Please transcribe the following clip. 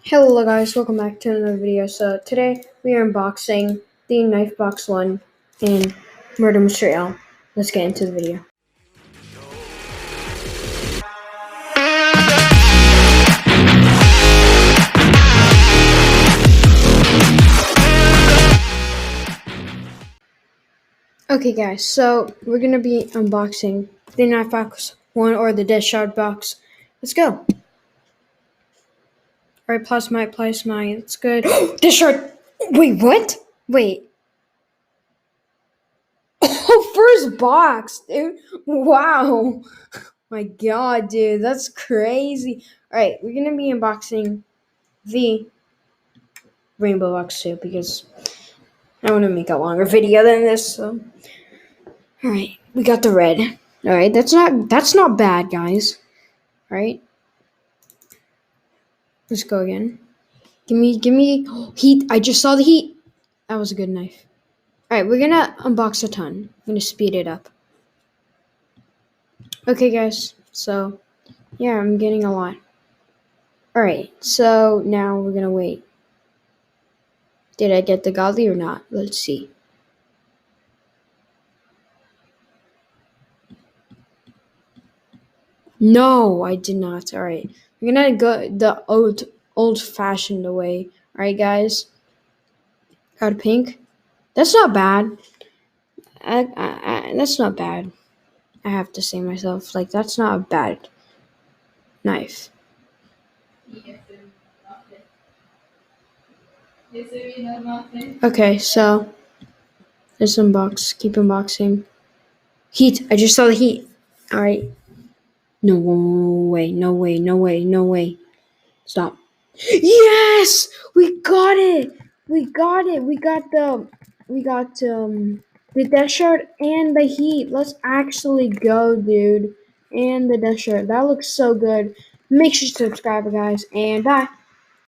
Hello guys, welcome back to another video. So today we are unboxing the Knife Box 1 in Murder Mystery L. Let's get into the video. Okay guys, so we're going to be unboxing the Knife Box 1 or the deathshard box. Let's go. Alright, plasma, it's good. Deathshard! Wait, what? Wait. Oh, first box, dude. Wow. My god, dude, that's crazy. Alright, we're gonna be unboxing the rainbow box too because I want to make a longer video than this. So, alright, we got the red. Alright, that's not bad, guys. Alright, let's go again. Give me heat. I just saw the heat. That was a good knife. Alright, we're gonna unbox a ton. I'm gonna speed it up. Okay, guys. So, yeah, I'm getting a lot. Alright, so now we're gonna wait. Did I get the godly or not? Let's see. No, I did not. Alright. We're gonna go the old-fashioned way. Alright, guys. Got a pink. That's not bad. That's not bad. I have to say myself. Like, that's not a bad knife. Okay, so let's unbox. Keep unboxing. Heat. I just saw the heat. Alright. No way. No way. No way. No way. Stop. Yes! We got it! We got it! We got the deathshard and the heat. Let's actually go, dude. And the deathshard. That looks so good. Make sure to subscribe, guys, and bye.